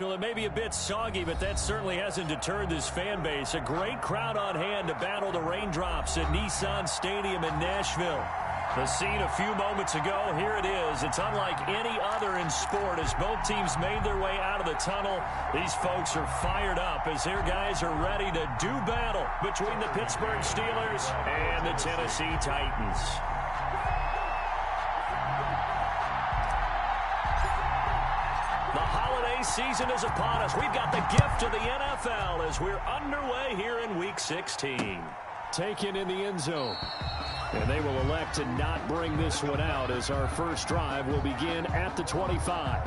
Well, it may be a bit soggy, but that certainly hasn't deterred this fan base. A great crowd on hand to battle the raindrops at Nissan Stadium in Nashville. The scene a few moments ago, here it is. It's unlike any other in sport as both teams made their way out of the tunnel. These folks are fired up as their guys are ready to do battle between the Pittsburgh Steelers and the Tennessee Titans. The holiday season is upon us. We've got the gift of the NFL as we're underway here in Week 16. Taken in the end zone. And they will elect to not bring this one out as our first drive will begin at the 25.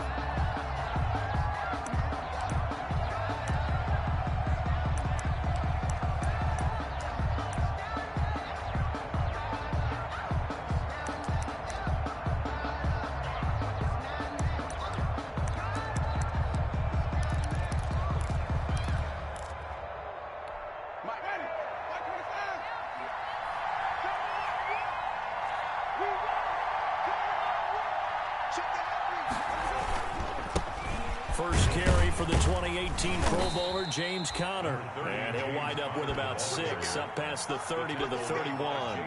First carry for the 2018 Pro Bowler, James Conner. And he'll wind up with about 6, up past the 30 to the 31.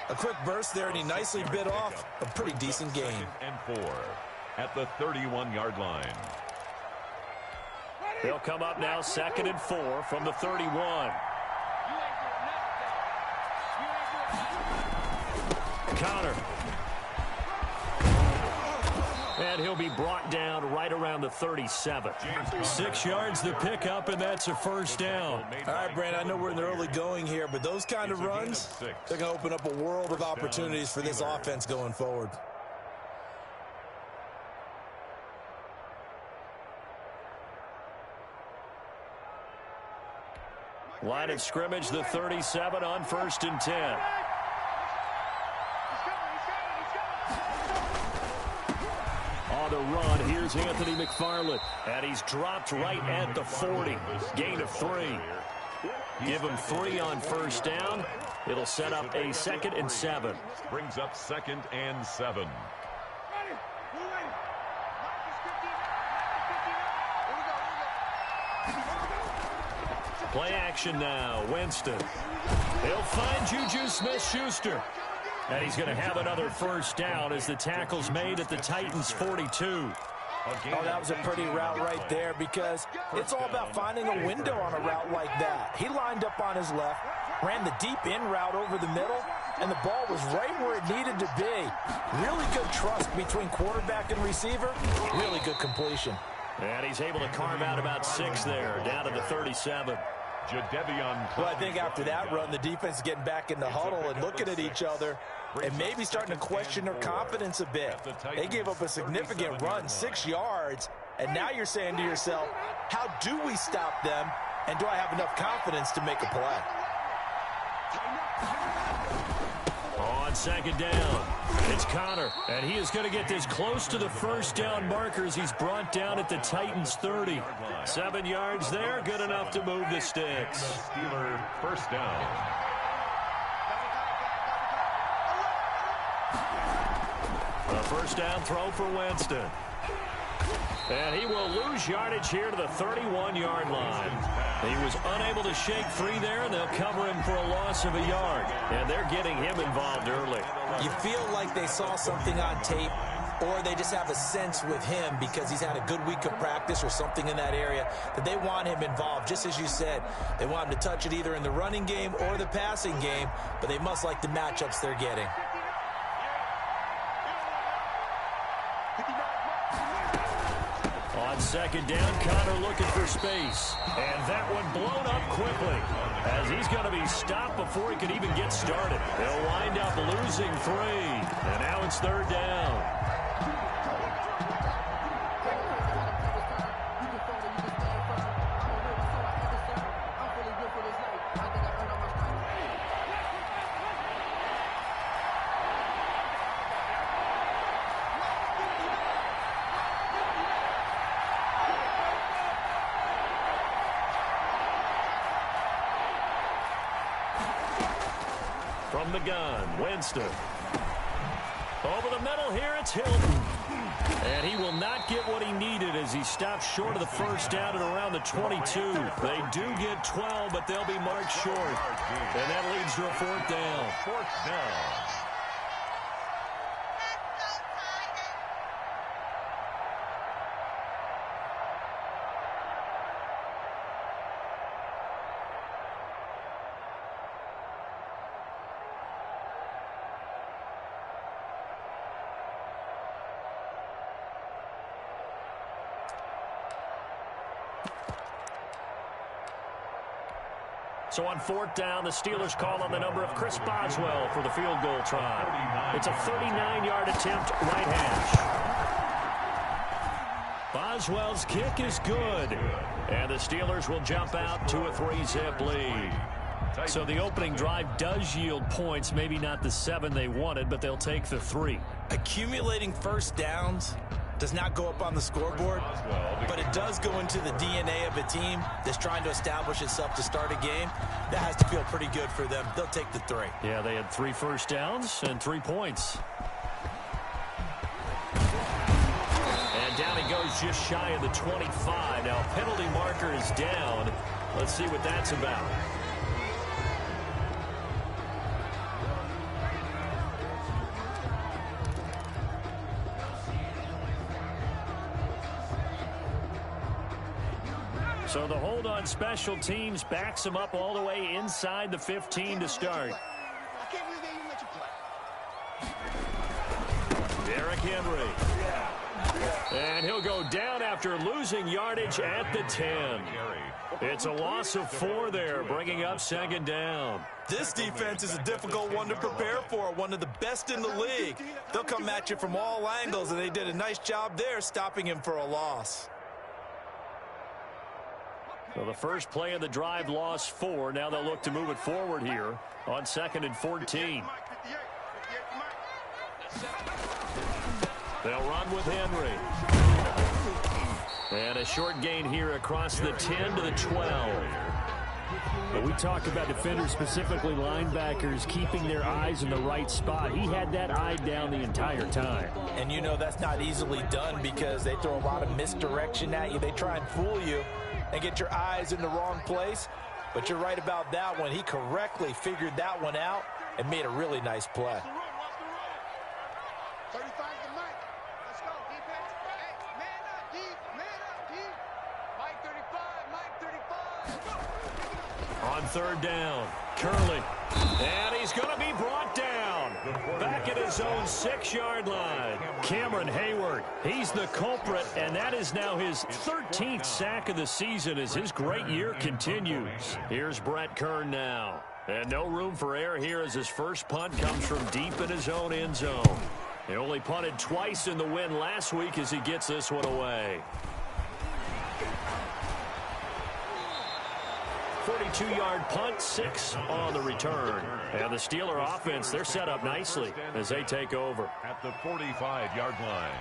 A quick burst there, and he nicely bit off a pretty decent game. And 4 at the 31-yard line. They'll come up now 2nd and 4 from the 31. Conner. And he'll be brought down right around the 37. 6 yards the pickup, and that's a first down. All right, Brandon, I know we're in the early going here, but those kind of runs, they're going to open up a world of opportunities for this offense going forward. Line of scrimmage, the 37 on 1st and 10. On the run, here's Anthony McFarland. And he's dropped right at the 40. Gain of 3. Give him 3 on first down. It'll set up a 2nd and 7. Brings up 2nd and 7. Play action now. Winston. He'll find Juju Smith-Schuster. And he's going to have another first down as the tackle's made at the Titans' 42. Oh, that was a pretty route right there because it's all about finding a window on a route like that. He lined up on his left, ran the deep in route over the middle, and the ball was right where it needed to be. Really good trust between quarterback and receiver. Really good completion. And he's able to carve out about 6 there, down to the 37. Well, I think after that run, the defense is getting back in the huddle and looking at each other and maybe starting to question their confidence a bit. They gave up a significant run, 6 yards, and now you're saying to yourself, how do we stop them, and do I have enough confidence to make a play? On 2nd down, it's Conner, and he is going to get this close to the first down markers. He's brought down at the Titans' 30. 7 yards there, good enough to move the sticks. Steeler first down. A first down throw for Winston. And he will lose yardage here to the 31-yard line. He was unable to shake free there, and they'll cover him for a loss of a yard. And they're getting him involved early. You feel like they saw something on tape, or they just have a sense with him because he's had a good week of practice or something in that area that they want him involved. Just as you said, they want him to touch it either in the running game or the passing game, but they must like the matchups they're getting. On 2nd down, Conner looking for space. And that one blown up quickly as he's going to be stopped before he can even get started. They'll wind up losing 3. And now it's 3rd down. From the gun, Winston. Over the middle here, it's Hilton. And he will not get what he needed as he stopped short of the first down at around the 22. They do get 12, but they'll be marked short. And that leads to a fourth down. Fourth down. So on fourth down, the Steelers call on the number of Chris Boswell for the field goal try. It's a 39-yard attempt, right hash. Boswell's kick is good. And the Steelers will jump out to a 3-zip lead. So the opening drive does yield points, maybe not the 7 they wanted, but they'll take the 3. Accumulating first downs does not go up on the scoreboard, but it does go into the DNA of a team that's trying to establish itself to start a game. That has to feel pretty good for them. They'll take the 3. Yeah, they had 3 first downs and 3 points. And down he goes just shy of the 25. Now, penalty marker is down. Let's see what that's about. So the hold on special teams backs him up all the way inside the 15 to start. Derrick Henry. And he'll go down after losing yardage at the 10. It's a loss of 4 there, bringing up second down. This defense is a difficult one to prepare for, one of the best in the league. They'll come at you from all angles, and they did a nice job there stopping him for a loss. So the first play of the drive lost 4. Now they'll look to move it forward here on 2nd and 14. They'll run with Henry. And a short gain here across the 10 to the 12. But we talk about defenders, specifically linebackers, keeping their eyes in the right spot. He had that eye down the entire time. And you know that's not easily done because they throw a lot of misdirection at you. They try and fool you and get your eyes in the wrong place. But you're right about that one. He correctly figured that one out and made a really nice play. On third down, Curley. And he's going to be brought down. Back at his own 6-yard line. Cameron Hayward, he's the culprit, and that is now his 13th sack of the season as his great year continues. Here's Brett Kern now. And no room for error here as his first punt comes from deep in his own end zone. He only punted twice in the win last week as he gets this one away. 42-yard punt, 6 on the return. And the Steeler offense, they're set up nicely as they take over. At the 45-yard line.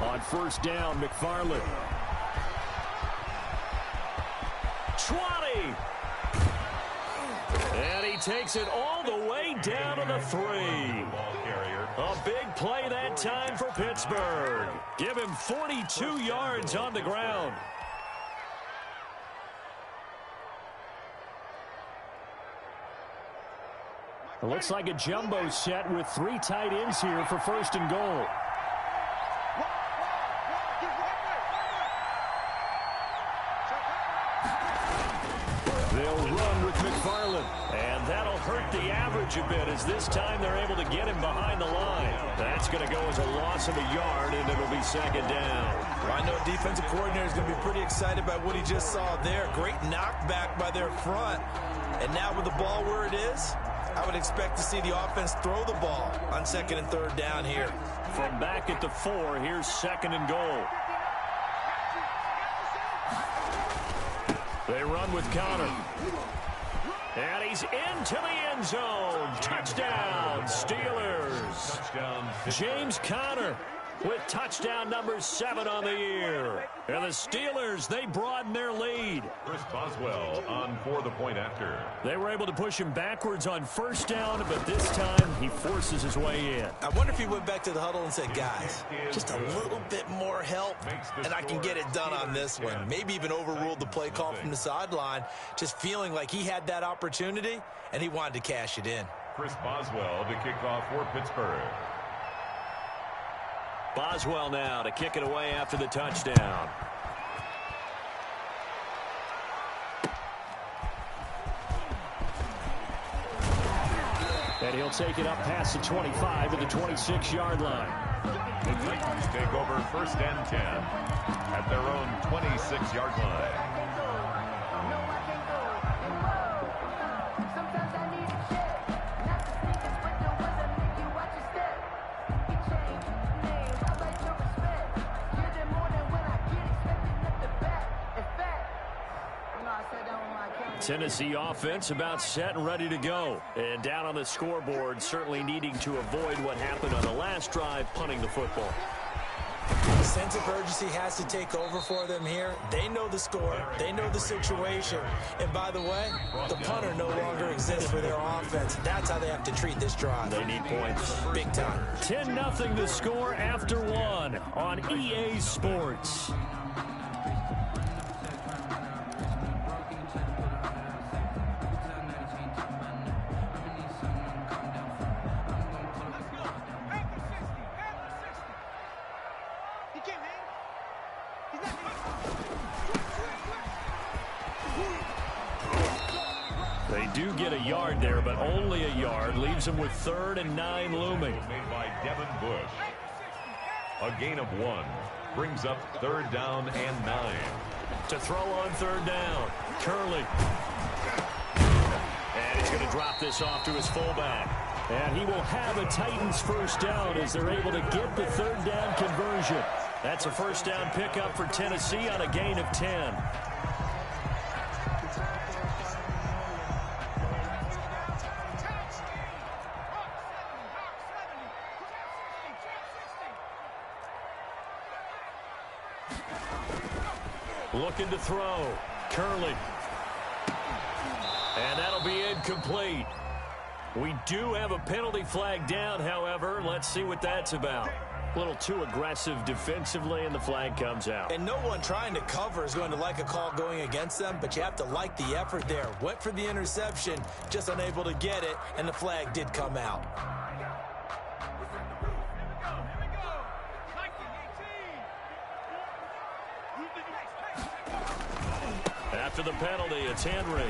On first down, McFarland. 20. And he takes it all the way down to the 3. A big play that time for Pittsburgh. Give him 42 yards on the ground. It looks like a jumbo set with 3 tight ends here for first and goal. They'll run with McFarland. And that'll hurt the average a bit as this time they're able to get him behind the line. That's going to go as a loss of a yard, and it'll be second down. Well, I know defensive coordinator is going to be pretty excited by what he just saw there. Great knockback by their front. And now with the ball where it is, I would expect to see the offense throw the ball on 2nd and 3rd down here. From back at the 4, here's 2nd and goal. They run with Connor. And he's into the end zone. Touchdown, Steelers. Touchdown. James Conner. with touchdown number 7 on the year. And the Steelers, they broaden their lead. Chris Boswell on for the point after. They were able to push him backwards on first down, but this time he forces his way in. I wonder if he went back to the huddle and said, guys, just a little bit more help, and I can get it done on this one. Maybe even overruled the play call from the sideline, just feeling like he had that opportunity, and he wanted to cash it in. Chris Boswell to kick off for Pittsburgh. Boswell now to kick it away after the touchdown. And he'll take it up past the 25 to the 26-yard line. The Titans take over 1st and 10 at their own 26-yard line. Tennessee offense about set and ready to go. And down on the scoreboard, certainly needing to avoid what happened on the last drive, punting the football. The sense of urgency has to take over for them here. They know the score. They know the situation. And by the way, the punter no longer exists for their offense. That's how they have to treat this drive. They need points. Big time. 10-0 the score after 1 on EA Sports. They do get a yard there, but only a yard. Leaves them with 3rd and 9 looming. Made by Devin Bush. A gain of 1. Brings up 3rd down and 9. To throw on 3rd down. Curley. And he's going to drop this off to his fullback. And he will have a Titans 1st down as they're able to get the 3rd down conversion. That's a 1st down pickup for Tennessee on a gain of 10. Looking to throw. Curley. And that'll be incomplete. We do have a penalty flag down, however. Let's see what that's about. A little too aggressive defensively, and the flag comes out. And no one trying to cover is going to like a call going against them, but you have to like the effort there. Went for the interception, just unable to get it, and the flag did come out. After the penalty, it's Henry.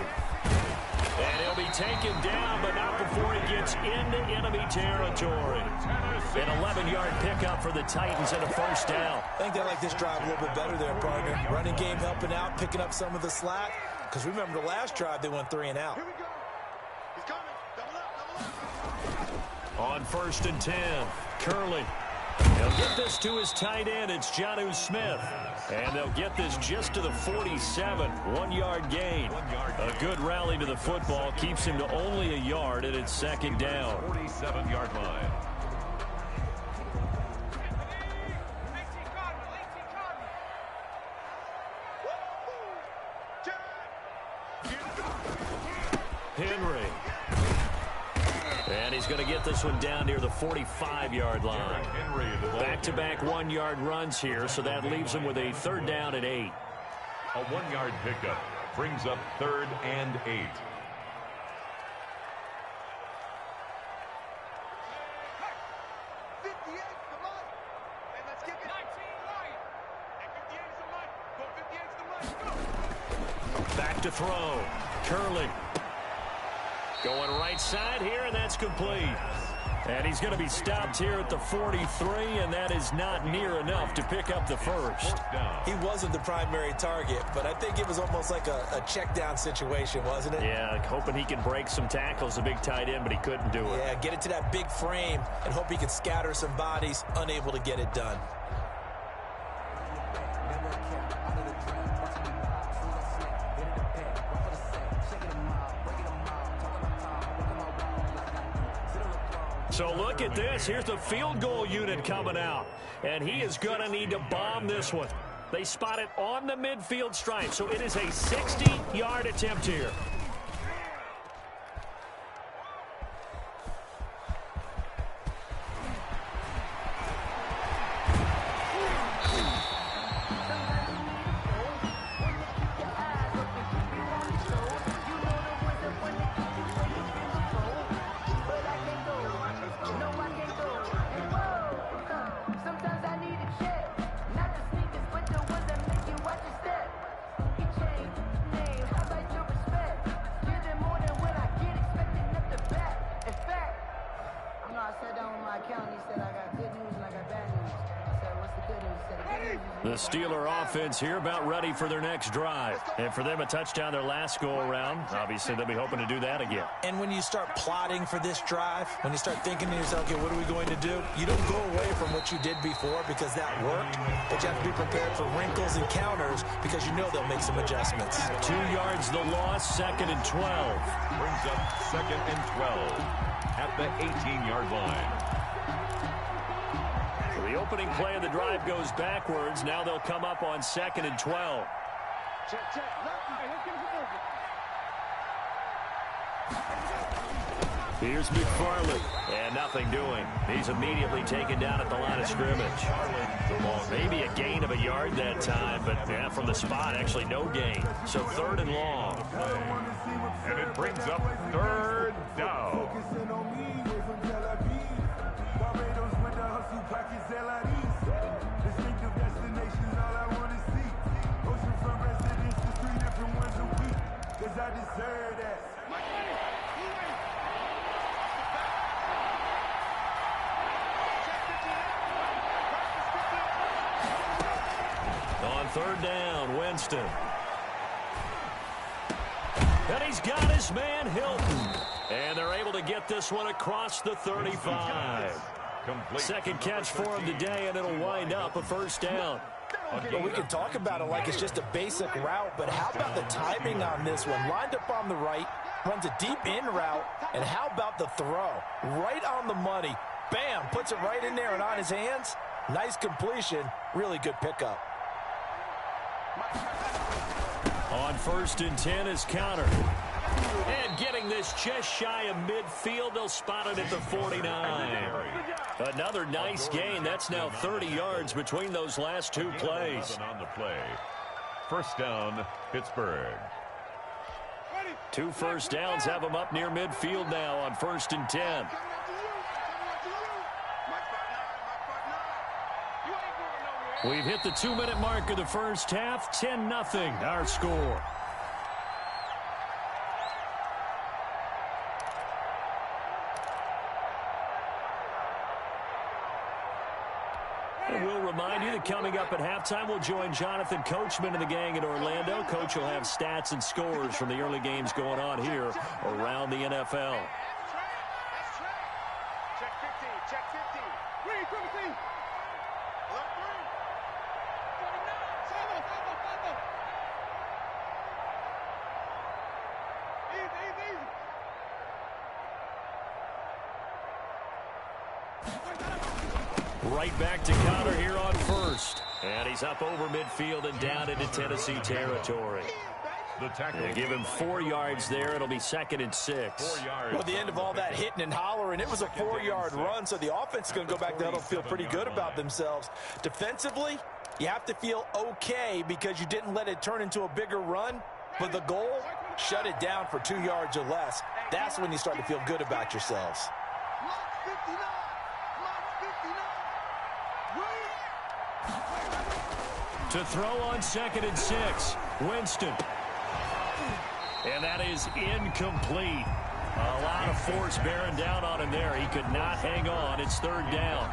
And he'll be taken down, but not before he gets into enemy territory. An 11-yard pickup for the Titans and a 1st down. I think they like this drive a little bit better there, partner. Running game helping out, picking up some of the slack. Because remember, the last drive, they went 3 and out. On 1st and 10, Curley. He'll get this to his tight end. It's Jonnu Smith. And they'll get this just to the 47. 1-yard gain. A good rally to the football. Keeps him to only a yard, and it's 2nd down. 47-yard line. Henry. And he's going to get this one down near the 45-yard line. Back-to-back 1-yard runs here, so that leaves him with a 3rd down and 8. A 1-yard pickup brings up 3rd and 8. Back to throw. Curley. Going right side here, and that's complete. And he's going to be stopped here at the 43, and that is not near enough to pick up the 1st. He wasn't the primary target, but I think it was almost like a check down situation, wasn't it? Yeah, hoping he can break some tackles, a big tight end, but he couldn't do it. Yeah, get it to that big frame and hope he can scatter some bodies, unable to get it done. So look at this. Here's the field goal unit coming out. And he is going to need to bomb this one. They spot it on the midfield stripe. So it is a 60-yard attempt here. The Steeler offense here about ready for their next drive. And for them, a touchdown their last go-around. Obviously, they'll be hoping to do that again. And when you start plotting for this drive, when you start thinking to yourself, okay, what are we going to do? You don't go away from what you did before because that worked, but you have to be prepared for wrinkles and counters because you know they'll make some adjustments. 2 yards the loss, 2nd and 12. Brings up 2nd and 12 at the 18-yard line. The opening play of the drive goes backwards. Now they'll come up on 2nd and 12. Here's McFarland. And nothing doing. He's immediately taken down at the line of scrimmage. Maybe a gain of a yard that time, but yeah, from the spot, actually no gain. So 3rd and long. And it brings up 3rd down. On 3rd down, Winston. And he's got his man, Hilton. And they're able to get this one across the 35. Second catch for him today, and it'll wind up a 1st down. Well, we can talk about it like it's just a basic route, but how about the timing on this one? Lined up on the right, runs a deep in route, and how about the throw? Right on the money. Bam, puts it right in there and on his hands. Nice completion, really good pickup. On 1st and 10 is counter. And getting this just shy of midfield, they'll spot it at the 49. Another nice gain. That's now 30 yards between those last 2 plays. On the play. 1st down, Pittsburgh. 2 first downs have them up near midfield now on 1st and 10. We've hit the 2-minute mark of the first half. 10-0 our score. And we'll remind you that coming up at halftime, we'll join Jonathan Coachman and the gang in Orlando. Coach will have stats and scores from the early games going on here around the NFL. Check 15, check 15. Read, 15. Right back to Connor here on 1st. And he's up over midfield and down into Tennessee territory. They give him 4 yards there. It'll be 2nd and 6. Well, the end of all that hitting and hollering, it was a 4-yard run, so the offense is going to go back to huddle, feel pretty good about themselves. Defensively, you have to feel okay because you didn't let it turn into a bigger run. But the goal, shut it down for 2 yards or less. That's when you start to feel good about yourselves. To throw on 2nd and 6, Winston. And that is incomplete. A lot of force bearing down on him there. He could not hang on. It's 3rd down.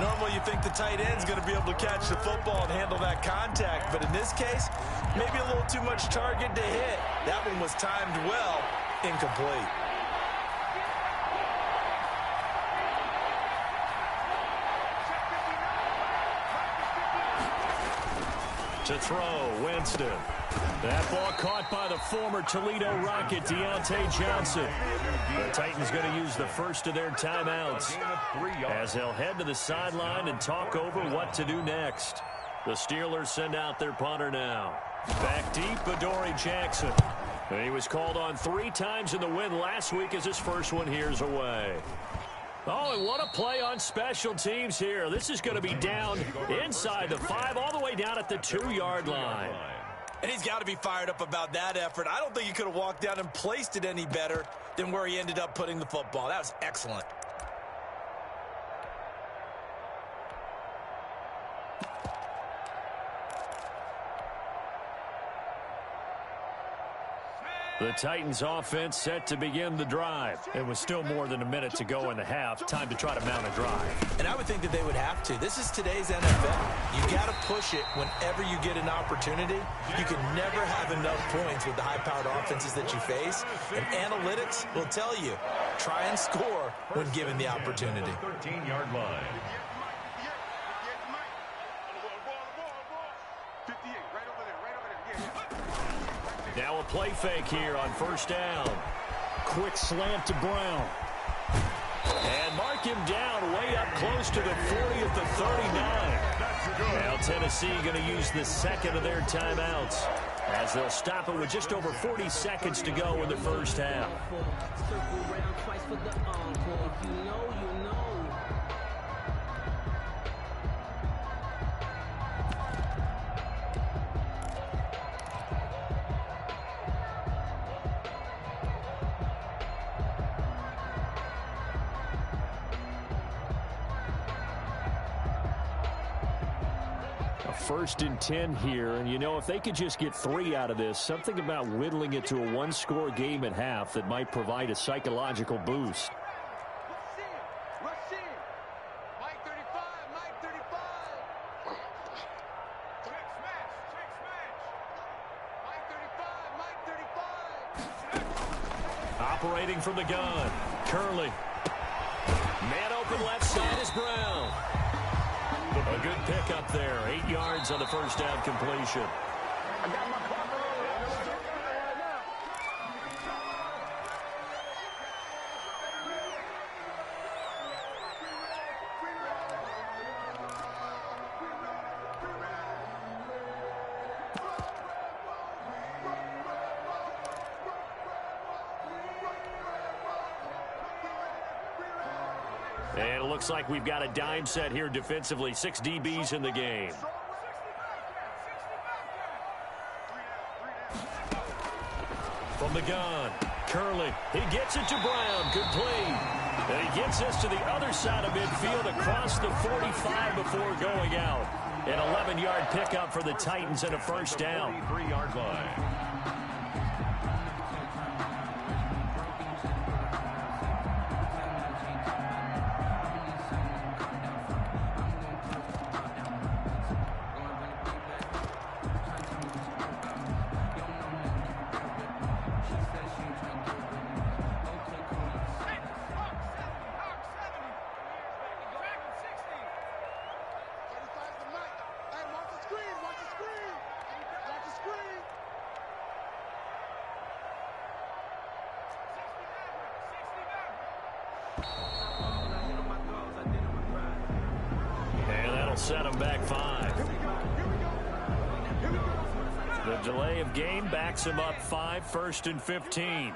Normally you think the tight end's going to be able to catch the football and handle that contact. But in this case, maybe a little too much target to hit. That one was timed well. Incomplete. To throw, Winston. That ball caught by the former Toledo Rocket, Deontay Johnson. The Titans going to use the first of their timeouts as they'll head to the sideline and talk over what to do next. The Steelers send out their punter now. Back deep, Adoree Jackson. And he was called on 3 times in the win last week as his first one here's away. Oh, and what a play on special teams here. This is going to be down inside the 5, all the way down at the 2-yard line. And he's got to be fired up about that effort. I don't think he could have walked down and placed it any better than where he ended up putting the football. That was excellent. The Titans offense set to begin the drive. It was still more than a minute to go in the half. Time to try to mount a drive. And I would think that they would have to. This is today's NFL. You got to push it whenever you get an opportunity. You can never have enough points with the high-powered offenses that you face. And analytics will tell you, try and score when given the opportunity. 13-yard line. Now a play fake here on first down. Quick slant to Brown. And mark him down way up close to the 40 at the 39. Now Tennessee going to use the second of their timeouts as they'll stop it with just over 40 seconds to go in the first half. First and 10 here, and you know, if they could just get 3 out of this, something about whittling it to a 1-score game at half that might provide a psychological boost. Operating from the gun, Curley. Man open left side is Brown. A good pickup there. 8 yards on the first down completion. And it looks like we've got a dime set here defensively. 6 DBs in the game. From the gun, Curley. He gets it to Brown. Good play. And he gets us to the other side of midfield across the 45 before going out. An 11-yard pickup for the Titans and a first down. 43-yard line. Set him back 5. The delay of game backs him up 5, first and 15.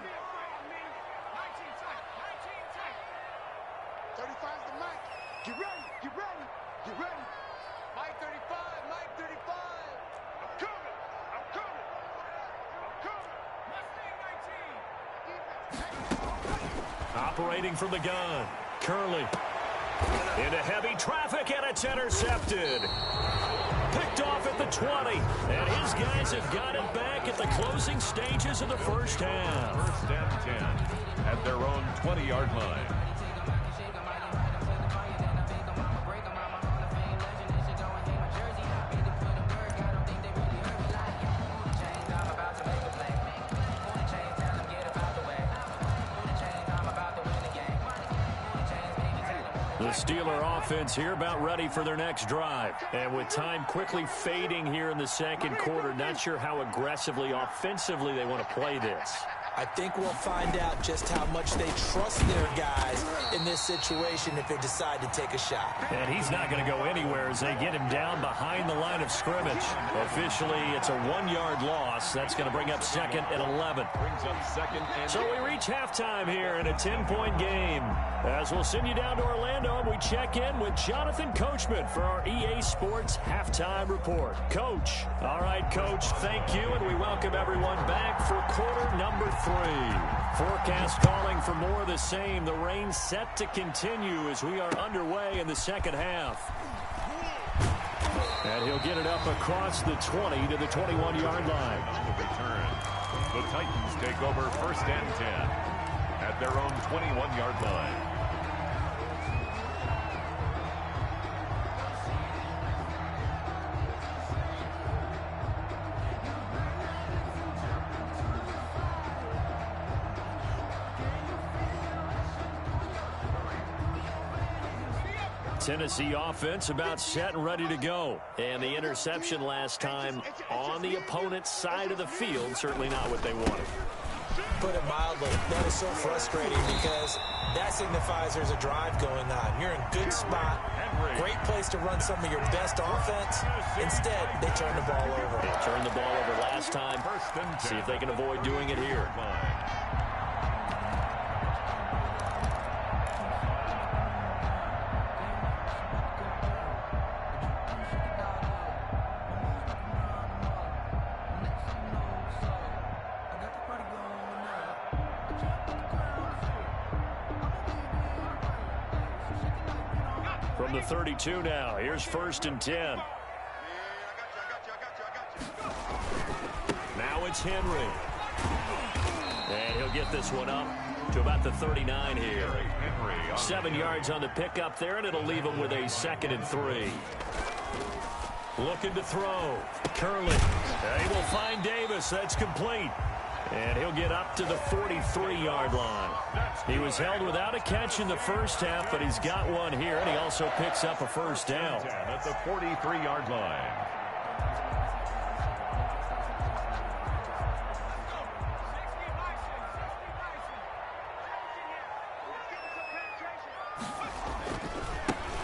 Operating from the gun, Curley. Into heavy traffic, and it's intercepted. Picked off at the 20. And his guys have got it back at the closing stages of the first half. First and 10 at their own 20-yard line. The The Steeler offense here about ready for their next drive. And with time quickly fading here in the second quarter, not sure how aggressively, offensively they want to play this. I think we'll find out just how much they trust their guys in this situation if they decide to take a shot. And he's not going to go anywhere as they get him down behind the line of scrimmage. Officially, it's a 1-yard loss. That's going to bring up 2nd and 11. So we reach halftime here in a 10-point game. As we'll send you down to Orlando, we check in with Jonathan Coachman for our EA Sports Halftime Report. Coach. All right, Coach, thank you, and we welcome everyone back for quarter number 3. Forecast calling for more of the same. The rain set to continue as we are underway in the second half. And he'll get it up across the 20 to the 21-yard line. On the return, the Titans take over 1st and 10 at their own 21-yard line. Tennessee offense about set and ready to go. And the interception last time on the opponent's side of the field, certainly not what they wanted. Put it mildly, that is so frustrating because that signifies there's a drive going on. You're in good spot, great place to run some of your best offense. Instead, they turn the ball over. They turned the ball over last time. See if they can avoid doing it here. From the 32 now, here's 1st and 10. Now it's Henry. And he'll get this one up to about the 39 here. 7 yards on the pickup there, and it'll leave him with a 2nd and 3. Looking to throw. Curley. He will find Davis. That's complete. And he'll get up to the 43-yard line. He was held without a catch in the first half, but he's got one here, and he also picks up a 1st down. At the 43-yard line.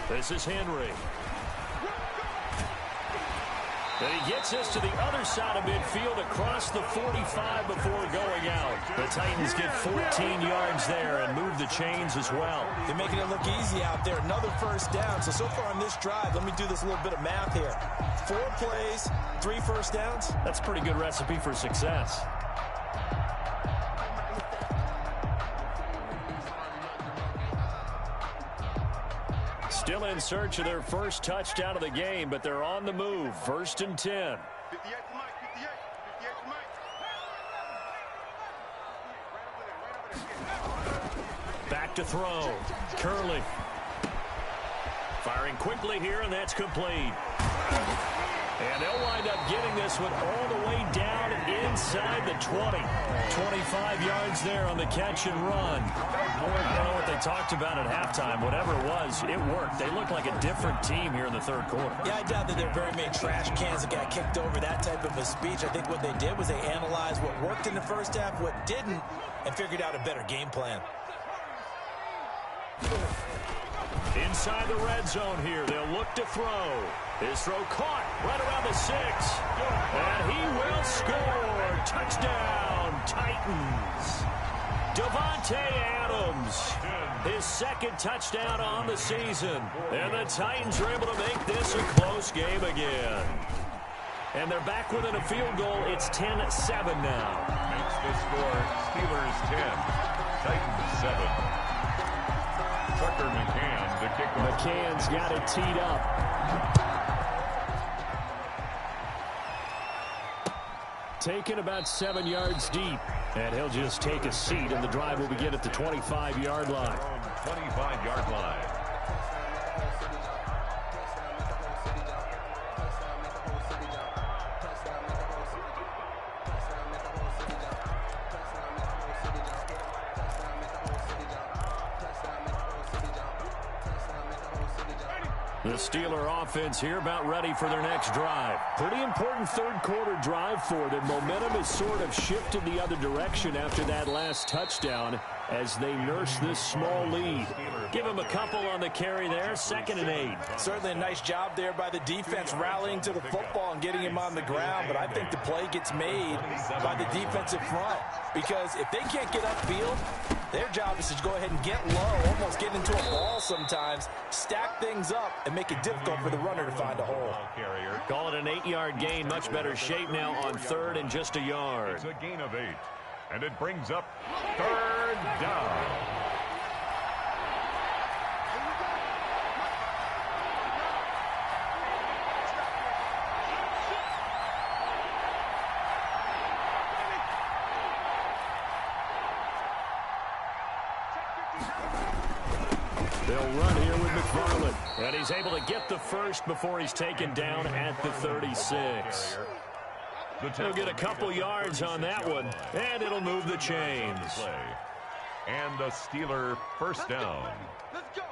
This is Henry. And he gets this to the other side of midfield across the 45 before going out. The Titans get 14 yards there and move the chains as well. They're making it look easy out there. Another 1st down. So far on this drive, let me do this little bit of math here. 4 plays, 3 1st downs. That's a pretty good recipe for success. Still in search of their first touchdown of the game, but they're on the move. 1st and 10. Back to throw. Curley. Firing quickly here, and that's complete. And they'll wind up getting this one all the way down inside the 20. 25 yards there on the catch and run. I don't know what they talked about at halftime. Whatever it was, it worked. They look like a different team here in the 3rd quarter. Yeah, I doubt that there are very many trash cans that got kicked over, that type of a speech. I think what they did was they analyzed what worked in the first half, what didn't, and figured out a better game plan. Inside the red zone here, they'll look to throw. His throw caught right around the 6. And he will score. Touchdown, Titans. Davante Adams, his 2nd touchdown on the season. And the Titans are able to make this a close game again. And they're back within a field goal. It's 10-7 now. Makes the score Steelers 10, Titans 7. Tucker McCann, the kicker. McCann's got it teed up. Taken about 7 yards deep. And he'll just take a seat, and the drive will begin at the 25-yard line. 25-yard line. The Steeler offense here about ready for their next drive. Pretty important third quarter drive for them. Momentum has sort of shifted the other direction after that last touchdown as they nurse this small lead. Give them a couple on the carry there, 2nd and 8. Certainly a nice job there by the defense rallying to the football and getting him on the ground, but I think the play gets made by the defensive front because if they can't get upfield, their job is to go ahead and get low, almost get into a ball sometimes, stack things up, and make it difficult for the runner to find a hole. Call it an 8-yard gain. Much better shape now on 3rd and just a yard. It's a gain of 8, and it brings up 3rd down. They'll run here with McFarland. And he's able to get the first before he's taken down at the 36. He'll get a couple yards on that one, and it'll move the chains. And a Steeler first down. Let's go.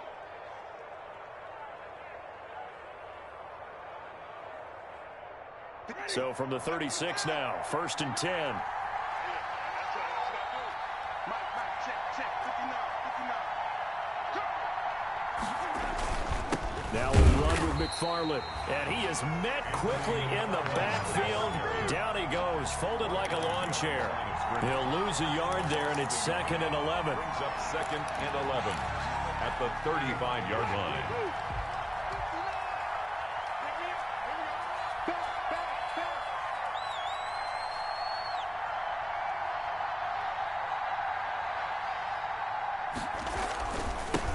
So from the 36 now, 1st and 10. Now we'll run with McFarland. And he is met quickly in the backfield. Down he goes, folded like a lawn chair. He'll lose a yard there, and it's 2nd and 11. Brings up 2nd and 11 at the 35-yard line.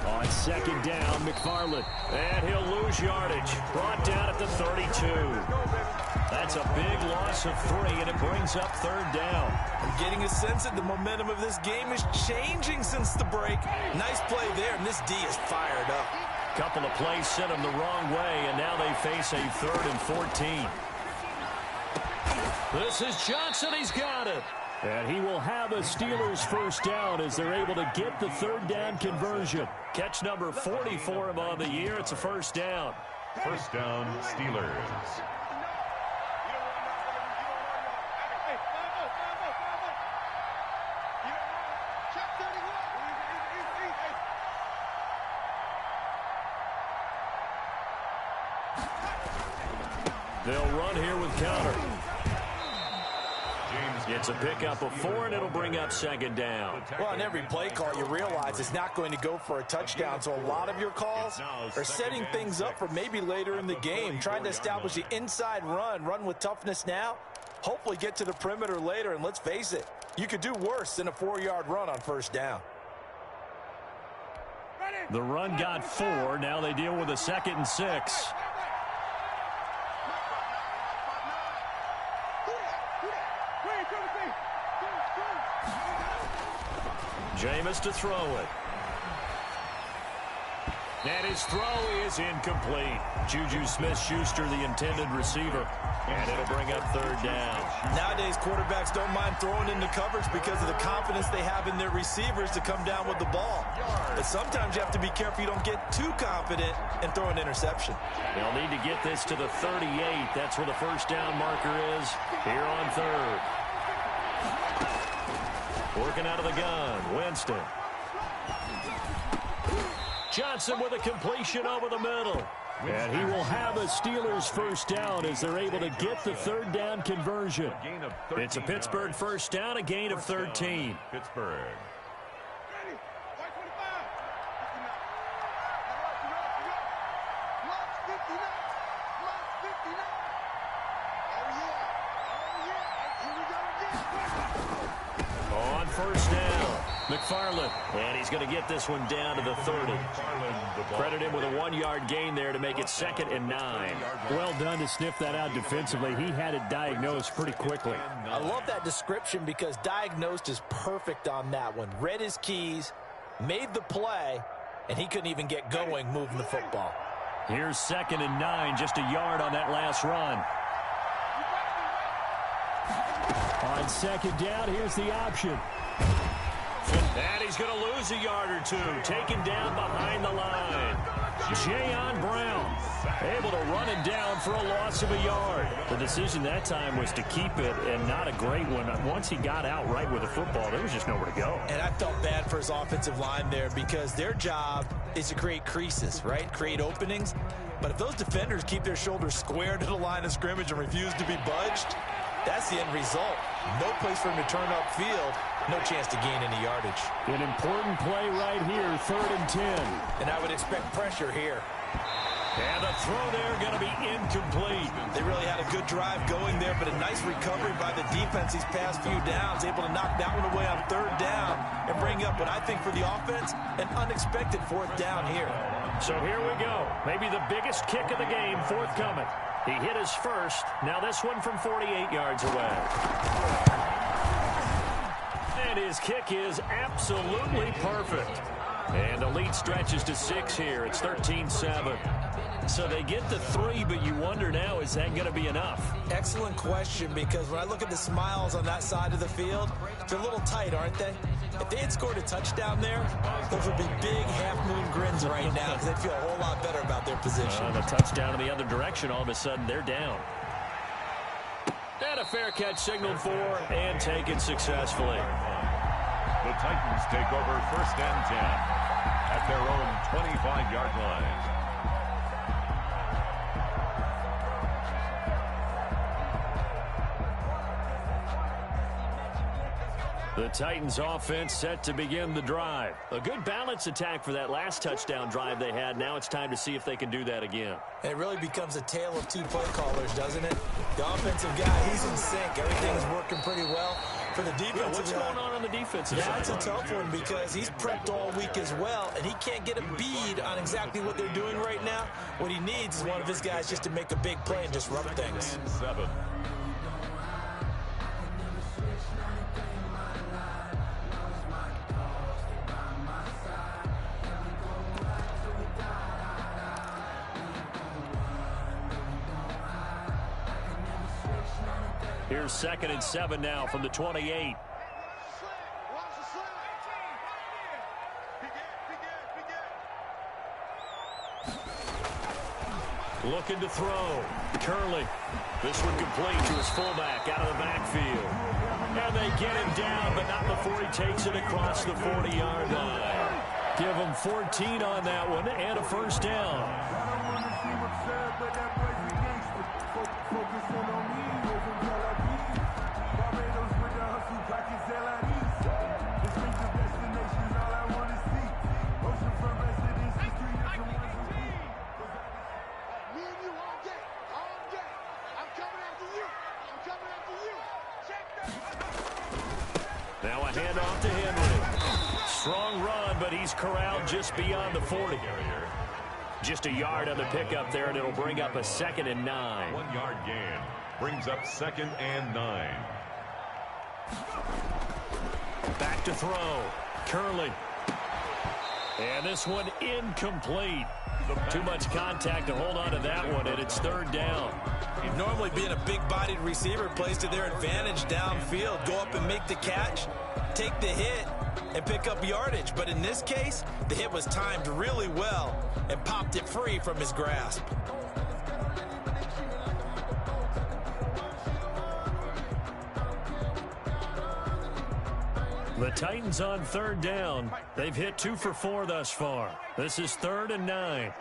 On 2nd down, McFarland. And he'll lose yardage. Brought down at the 32. That's a big loss of 3, and it brings up 3rd down. I'm getting a sense that the momentum of this game is changing since the break. Nice play there, and this D is fired up. Couple of plays sent him the wrong way, and now they face a 3rd and 14. This is Johnson. He's got it. And he will have a Steelers first down as they're able to get the 3rd down conversion. Catch number 40 for him on the year. It's a first down. First down, Steelers. They'll run here with counter. It's a pickup of 4, and it'll bring up 2nd down. Well, on every play call, you realize it's not going to go for a touchdown, so a lot of your calls are setting things up for maybe later in the game, trying to establish the inside run with toughness now, hopefully get to the perimeter later, and let's face it, you could do worse than a 4-yard run on first down. The run got 4. Now they deal with a 2nd and 6. Jameis to throw it. And his throw is incomplete. Juju Smith-Schuster, the intended receiver. And it'll bring up 3rd down. Nowadays, quarterbacks don't mind throwing into coverage because of the confidence they have in their receivers to come down with the ball. But sometimes you have to be careful you don't get too confident and throw an interception. They'll need to get this to the 38. That's where the first down marker is here on 3rd. Working out of the gun, Winston. Johnson with a completion over the middle. And he will have a Steelers first down as they're able to get the 3rd down conversion. It's a Pittsburgh first down, a gain of 13. Pittsburgh. On first down, McFarland. And he's going to get this one down to the 30. Credit him with a 1-yard gain there to make it 2nd and 9. Well done to sniff that out defensively. He had it diagnosed pretty quickly. I love that description because diagnosed is perfect on that one. Read his keys, made the play, and he couldn't even get going moving the football. Here's 2nd and 9, just a yard on that last run. On 2nd down, here's the option. And he's going to lose a yard or 2, taken down behind the line. Jayon Brown able to run it down for a loss of a yard. The decision that time was to keep it, and not a great one. Once he got out right with the football, there was just nowhere to go. And I felt bad for his offensive line there because their job is to create creases, right? Create openings. But if those defenders keep their shoulders square to the line of scrimmage and refuse to be budged, that's the end result. No place for him to turn upfield. No chance to gain any yardage. An important play right here, 3rd and 10. And I would expect pressure here. And the throw there going to be incomplete. They really had a good drive going there, but a nice recovery by the defense these past few downs, able to knock that one away on 3rd down and bring up what I think for the offense, an unexpected 4th down here. So here we go. Maybe the biggest kick of the game forthcoming. He hit his first. Now this one from 48 yards away. And his kick is absolutely perfect. And the lead stretches to 6 here. It's 13-7. So they get the 3, but you wonder now, is that going to be enough? Excellent question, because when I look at the smiles on that side of the field, they're a little tight, aren't they? If they had scored a touchdown there, those would be big half-moon grins right now because they'd feel a whole lot better about their position. The touchdown in the other direction, all of a sudden, they're down. And a fair catch signaled for and taken successfully. The Titans take over 1st and 10 at their own 25-yard line. The Titans offense set to begin the drive. A good balance attack for that last touchdown drive they had. Now it's time to see if they can do that again. It really becomes a tale of 2 play callers, doesn't it? The offensive guy, he's in sync. Everything's working pretty well. For the defensive what's going on the defensive side? That's a tough one because he's prepped all week as well, and he can't get a bead on exactly what they're doing right now. What he needs is one of his guys just to make a big play and disrupt things. 7. Here's 2nd and 7 now from the 28. Looking to throw. Curley. This one complete to his fullback out of the backfield. And they get him down, but not before he takes it across the 40-yard line. Give him 14 on that one and a 1st down. Now a handoff to Henry. Strong run, but he's corralled just beyond the 40. Just a yard on the pickup there, and it'll bring up a 2nd and 9. 1-yard gain brings up 2nd and 9. Back to throw. Curley. And this one incomplete. Too much contact to hold on to that one, and it's 3rd down. Normally being a big-bodied receiver plays to their advantage downfield. Go up and make the catch, take the hit, and pick up yardage. But in this case, the hit was timed really well and popped it free from his grasp. The Titans on 3rd down. They've hit 2 for 4 thus far. This is 3rd and 9.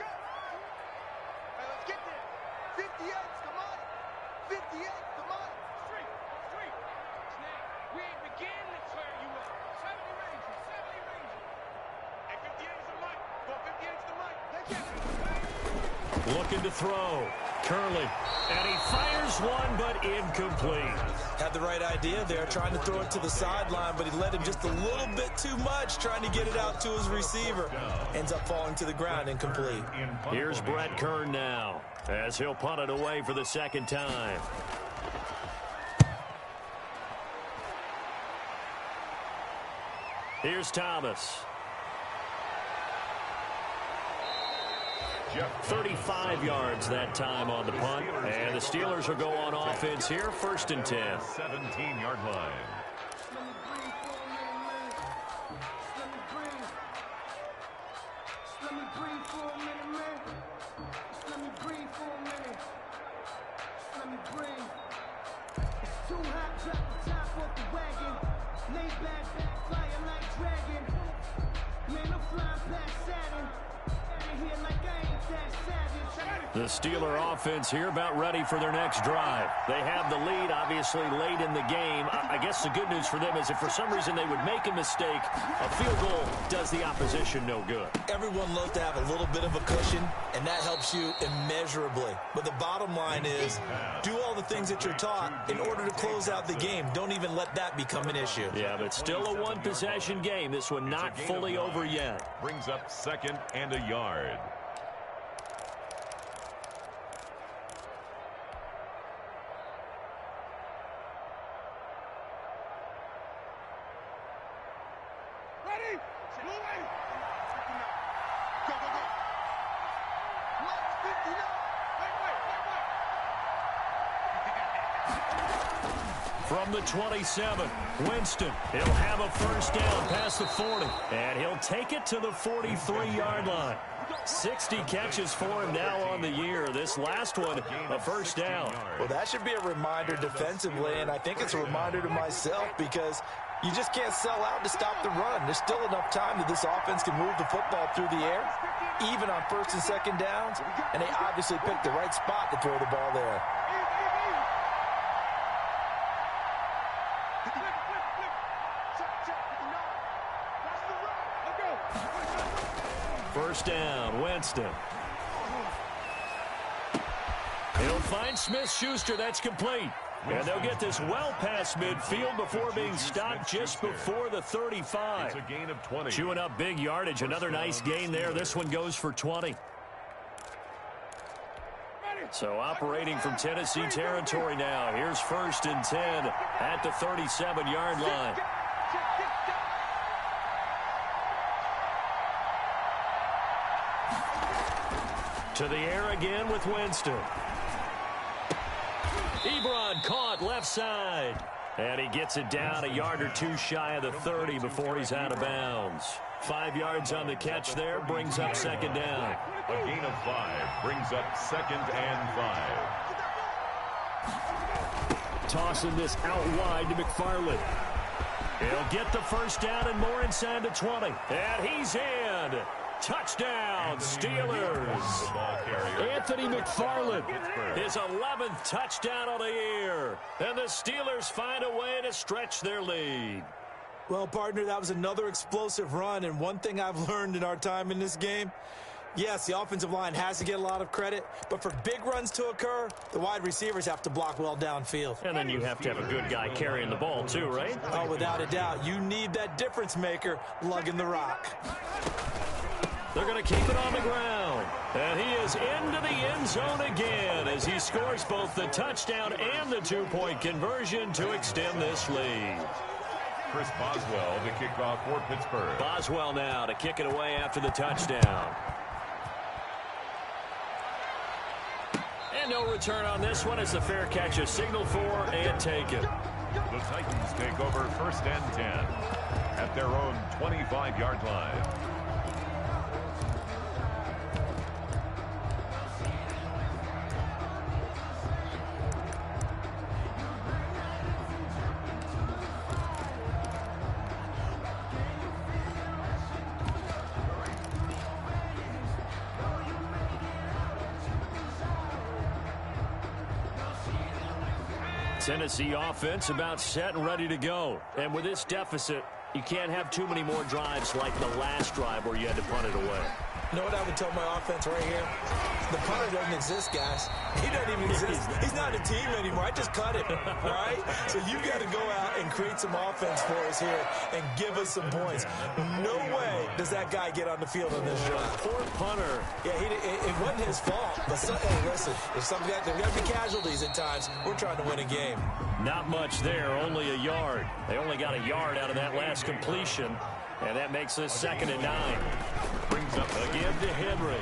Looking to throw. Curley. And he fires one, but incomplete. Had the right idea there, trying to throw it to the sideline, but he let him just a little bit too much, trying to get it out to his receiver. Ends up falling to the ground, incomplete. Here's Brett Kern now, as he'll punt it away for the 2nd time. Here's Thomas. 35 yards that time on the punt. And the Steelers will go on offense here, 1st and 10. 17-yard line. Let me breathe for a minute, man. The Steeler offense here about ready for their next drive. They have the lead, obviously, late in the game. I guess the good news for them is if for some reason they would make a mistake, a field goal does the opposition no good. Everyone loves to have a little bit of a cushion, and that helps you immeasurably. But the bottom line is, do all the things that you're taught in order to close out the game. Don't even let that become an issue. Yeah, but still a one-possession game. This one not fully over yet. Brings up 2nd and a yard. From the 27, Winston. He'll have a first down past the 40. And he'll take it to the 43-yard line. 60 catches for him now on the year. This last one, a first down. Well, that should be a reminder defensively, and I think it's a reminder to myself because you just can't sell out to stop the run. There's still enough time that this offense can move the football through the air, even on 1st and 2nd downs, and they obviously picked the right spot to throw the ball there. First down, Winston. He'll find Smith-Schuster. That's complete. And they'll get this well past midfield before being stopped just before the 35. It's a gain of 20. Chewing up big yardage. Another nice gain there. This one goes for 20. So operating from Tennessee territory now. Here's 1st and 10 at the 37-yard line. To the air again with Winston. Ebron caught left side. And he gets it down a yard or two shy of the 30 before he's out of bounds. 5 yards on the catch there, brings up 2nd down. A gain of 5 brings up 2nd and 5. Tossing this out wide to McFarland. He'll get the first down and more inside the 20. And he's in. Touchdown, Steelers. Anthony McFarland, his 11th touchdown of the year. And the Steelers find a way to stretch their lead. Well, partner, that was another explosive run, and one thing I've learned in our time in this game, yes, the offensive line has to get a lot of credit, but for big runs to occur, the wide receivers have to block well downfield. And then you have to have a good guy carrying the ball too, right? Oh, without a doubt. You need that difference maker lugging the rock. They're going to keep it on the ground. And he is into the end zone again as he scores both the touchdown and the 2-point conversion to extend this lead. Chris Boswell to kick off for Pittsburgh. Boswell now to kick it away after the touchdown. And no return on this one as the fair catch is signaled for and taken. The Titans take over 1st and 10 at their own 25-yard line. Tennessee offense about set and ready to go. And with this deficit, you can't have too many more drives like the last drive where you had to punt it away. You know what I would tell my offense right here? The punter doesn't exist, guys. He doesn't even exist. He's not a team anymore. I just cut him, right? So you got to go out and create some offense for us here and give us some points. No way does that guy get on the field on this drive. Poor punter. Yeah, it wasn't his fault. But hey, listen, there's got to be casualties at times. We're trying to win a game. Not much there, only a yard. They only got a yard out of that last completion. And that makes this 2nd and 9. Brings up again to Henry.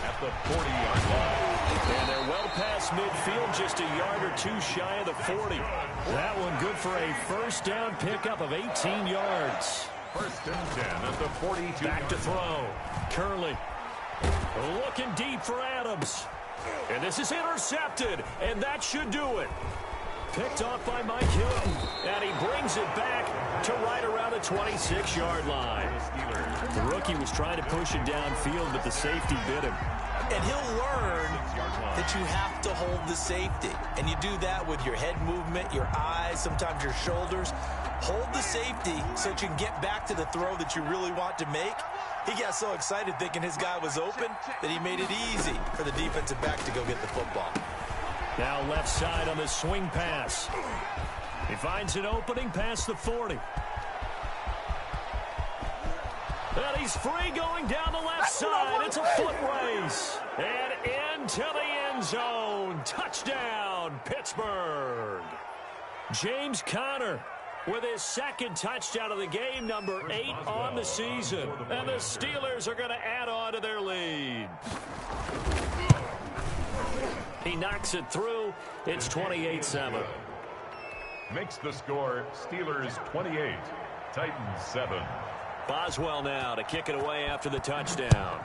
At the 40-yard line. And they're well past midfield, just a yard or two shy of the 40. That one good for a first down pickup of 18 yards. 1st and 10 at the 42. Back to throw. Curley looking deep for Adams. And this is intercepted, and that should do it. Picked off by Mike Hilton. And he brings it back to right around the 26-yard line. The rookie was trying to push it downfield, but the safety bit him. And he'll learn that you have to hold the safety. And you do that with your head movement, your eyes, sometimes your shoulders. Hold the safety so that you can get back to the throw that you really want to make. He got so excited thinking his guy was open that he made it easy for the defensive back to go get the football. Now left side on the swing pass. He finds an opening past the 40. And he's free going down the left side. It's a foot race. And into the end zone. Touchdown, Pittsburgh. James Conner with his second touchdown of the game, number 8 on the season. And the Steelers are going to add on to their lead. He knocks it through. It's 28-7. Makes the score Steelers 28, Titans 7. Boswell now to kick it away after the touchdown.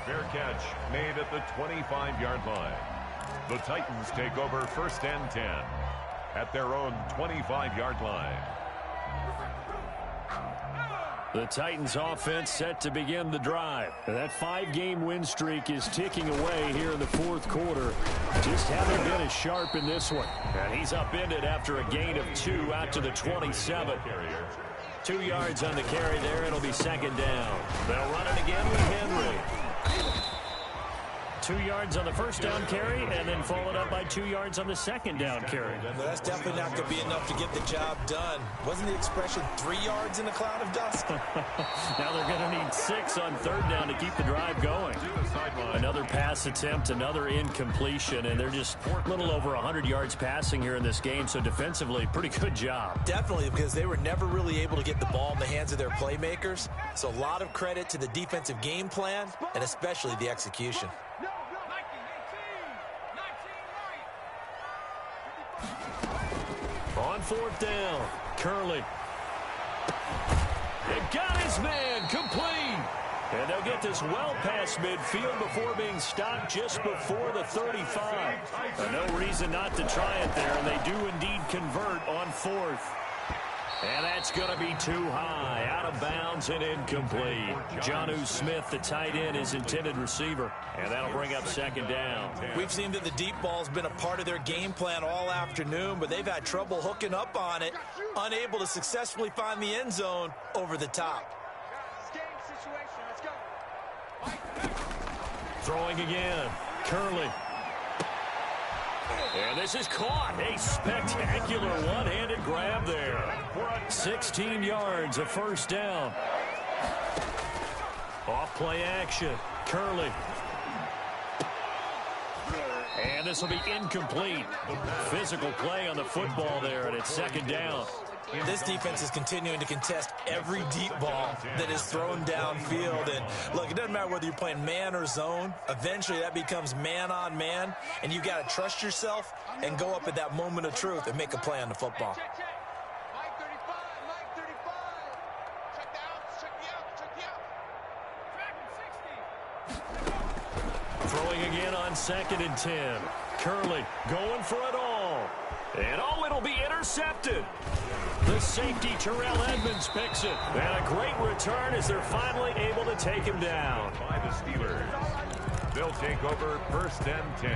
Fair catch made at the 25-yard line. The Titans take over 1st and 10 at their own 25-yard line. The Titans offense set to begin the drive. That 5-game win streak is ticking away here in the 4th quarter. Just haven't been as sharp in this one. And he's upended after a gain of 2 out to the 27. 2 yards on the carry there. It'll be 2nd down. They'll run it again with Henry. 2 yards on the 1st down carry, and then followed up by 2 yards on the 2nd down carry. Well, that's definitely not going to be enough to get the job done. Wasn't the expression 3 yards in a cloud of dust? Now they're going to need 6 on 3rd down to keep the drive going. Another pass attempt, another incompletion, and they're just a little over 100 yards passing here in this game, so defensively, pretty good job. Definitely, because they were never really able to get the ball in the hands of their playmakers. So a lot of credit to the defensive game plan, and especially the execution. On 4th down, Curley. They got his man complete. And they'll get this well past midfield before being stopped just before the 35. No reason not to try it there, and they do indeed convert on 4th. And that's going to be too high, out of bounds and incomplete. Jonnu Smith, the tight end, is intended receiver, and that'll bring up 2nd down. We've seen that the deep ball's been a part of their game plan all afternoon, but they've had trouble hooking up on it, unable to successfully find the end zone over the top. Throwing again, Curley. And this is caught. A spectacular one-handed grab there. 16 yards, a 1st down. Off play action, Curley. And this will be incomplete. Physical play on the football there, and it's 2nd down. This defense is continuing to contest every deep ball that is thrown downfield. And look, it doesn't matter whether you're playing man or zone. Eventually that becomes man on man, and you got to trust yourself and go up at that moment of truth and make a play on the football. Throwing again on 2nd and 10. Curley going for it all. And it'll be intercepted. The safety, Terrell Edmonds, picks it. And a great return as they're finally able to take him down. By the Steelers. They'll take over 1st and 10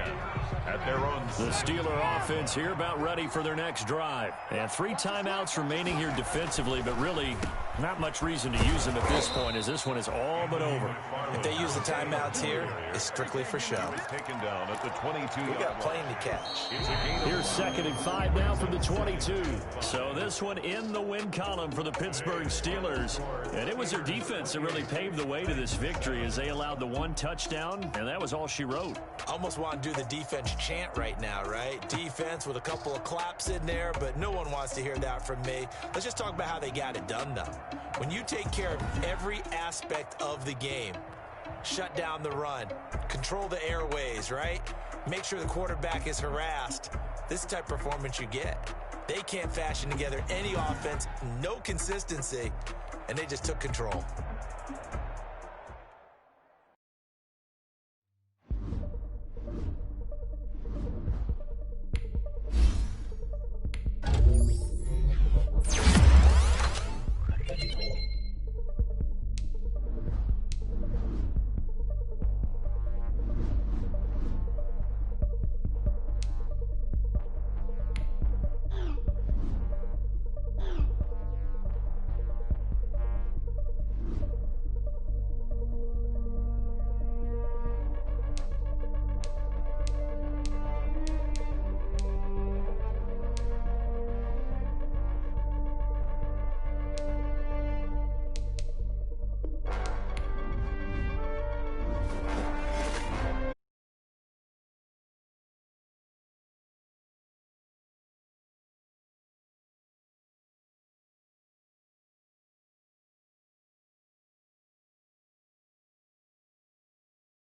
at their own. The Steeler offense here about ready for their next drive. And 3 timeouts remaining here defensively, but really not much reason to use them at this point, as this one is all but over. If they use the timeouts here, it's strictly for show. Taken down at the 22. We got a plane to catch. Here's 2nd and 5 now from the 22. So this one in the win column for the Pittsburgh Steelers. And it was their defense that really paved the way to this victory as they allowed the 1 touchdown, and that was all she wrote. Almost want to do the defense chant right now, right? Defense with a couple of claps in there, but no one wants to hear that from me. Let's just talk about how they got it done, though. When you take care of every aspect of the game, shut down the run, control the airways, right? Make sure the quarterback is harassed. This type of performance you get. They can't fashion together any offense, no consistency, and they just took control.